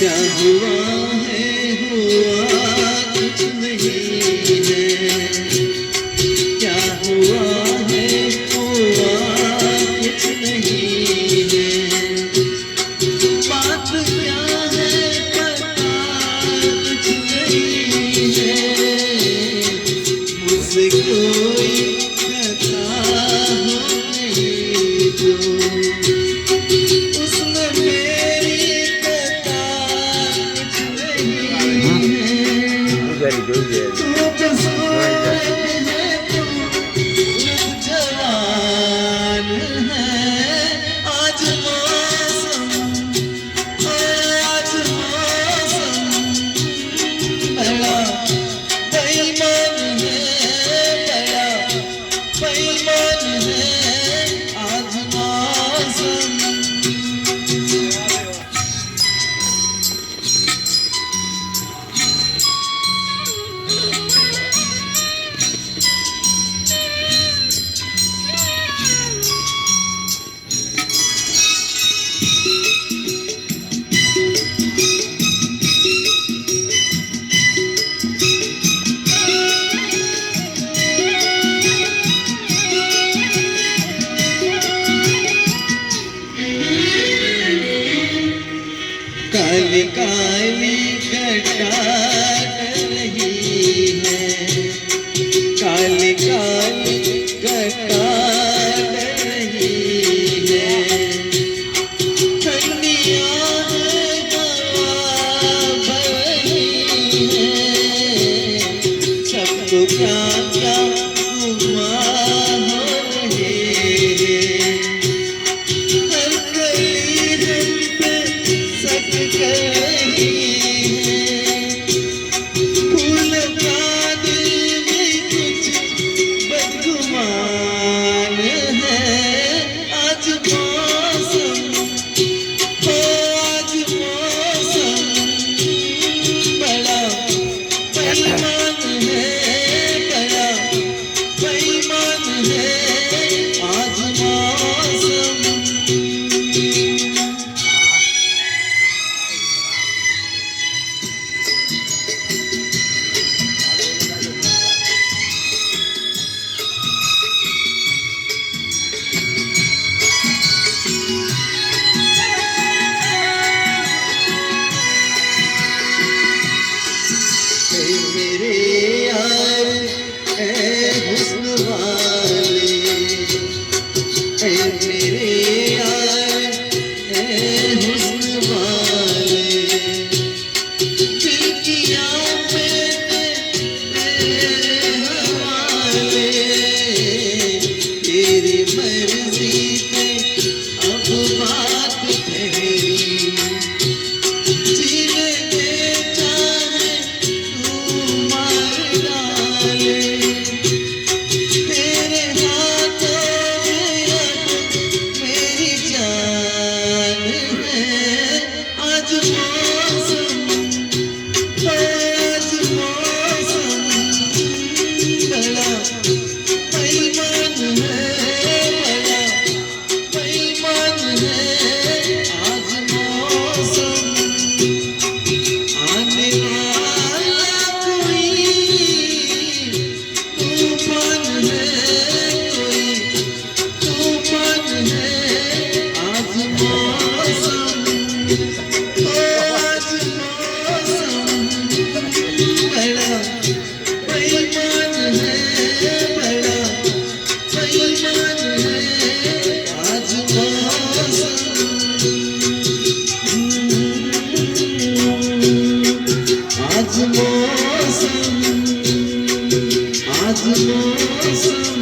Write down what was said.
क्या हुआ है हुआ कुछ नहीं है, क्या हुआ है हुआ कुछ नहीं है, बात क्या है पता कुछ नहीं है, मुझसे कोई कहता हो नहीं तो उसने मेरी कहता कुछ नहीं है, तू तो सोए है तू जवान है, आज मौसम आज मौसम बड़ा बेईमान है, बड़ा बेईमान है आज मौसम। काली काली घटा रही है, काली काली घटा रही है, ठंडियाँ हवा बही है, सबको क्या क्या हुआ हो रहे हैं, हर गली हम पे सक गई है, फूल का दिल में कुछ बदगुमान है, आज मौसम हो आज मौसम बड़ा बेईमान है, बड़ा बेईमान है आज मौसम। मेरे यार ऐ हुस्न वाले, ऐ मेरे यार ऐ हुस्न वाले, दिल किया मैंने तेरे हवाले, तेरी मर्जी पे अब बात ठहरी, जीने दे चाहे तू मार डाले, तेरे हाथों में अब मेरी जान है, आज मौसम आज मौसम बड़ा बेईमान है, बड़ा बेईमान है आज मौसम। आने वाला कोई तूफान है, कोई तूफान है आज मौसम, आज मौसम बड़ा बेईमान है, बड़ा बेईमान है आज मौसम। आज मौसम आज मौसम